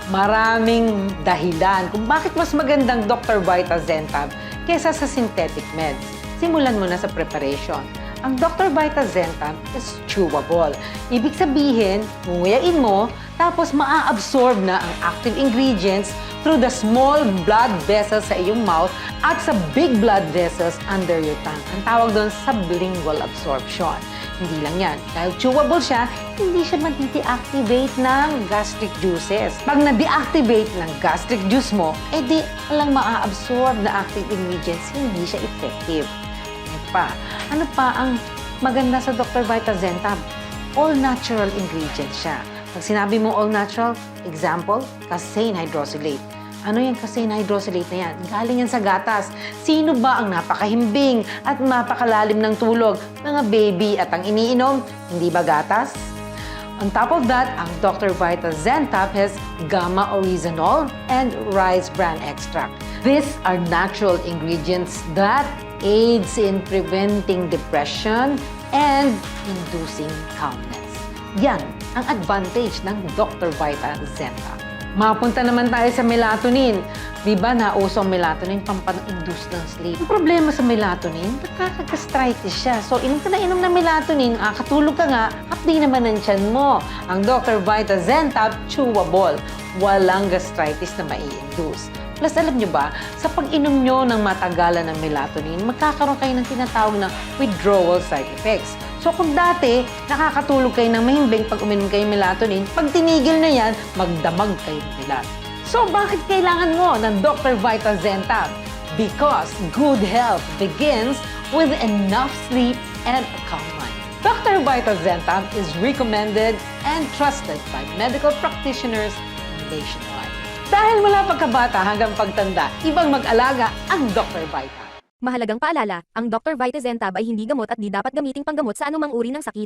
Maraming dahilan kung bakit mas magandang Dr. Vita Zentab kesa sa synthetic meds. Simulan mo na sa preparation. Ang Dr. Vita Zentab is chewable. Ibig sabihin, ngunguyain mo, tapos maa-absorb na ang active ingredients through the small blood vessels sa iyong mouth at sa big blood vessels under your tongue. Ang tawag doon sublingual absorption. Hindi lang yan. Dahil chewable siya, hindi siya matiti-activate ng gastric juices. Pag na-deactivate ng gastric juice mo, edi walang maa-absorb na active ingredients, hindi siya effective. Ano pa ang maganda sa Dr. Vita Zentab? All natural ingredients siya. Pag sinabi mo all natural, example, casein hydrosylate. Ano yung casein hydrosylate na yan? Galing yan sa gatas. Sino ba ang napakahimbing at napakalalim ng tulog? Mga baby at ang iniinom, hindi ba gatas? On top of that, ang Dr. Vita Zentab has gamma oryzanol and rice bran extract. These are natural ingredients that aids in preventing depression and inducing calmness. Yan ang advantage ng Dr. Vita Zentab. Mapunta naman tayo sa melatonin. Di ba nauso ang melatonin pampan-induce ng sleep? Ang problema sa melatonin, nakaka-gastritis siya. So, inom ka na inom ng melatonin, katulog ka nga, hapdi naman ang tiyan mo. Ang Dr. Vita Zentab, chewable. Walang gastritis na mai-induce. Plus, alam nyo ba, sa pag-inom nyo ng matagalan ng melatonin, magkakaroon kayo ng tinatawag na withdrawal side effects. So, kung dati, nakakatulog kayo ng mahimbing pag uminom kayo ng melatonin, pag tinigil na yan, magdamag kayo ng dilat. So, bakit kailangan mo ng Dr. Vita Zentab? Because good health begins with enough sleep and a calm mind. Dr. Vita Zentab is recommended and trusted by medical practitioners nationwide. Dahil mula pagkabata hanggang pagtanda, ibang mag-alaga ang Dr. Vita. Mahalagang paalala, ang Dr. Vita Zentab ay hindi gamot at di dapat gamiting panggamot sa anumang uri ng sakit.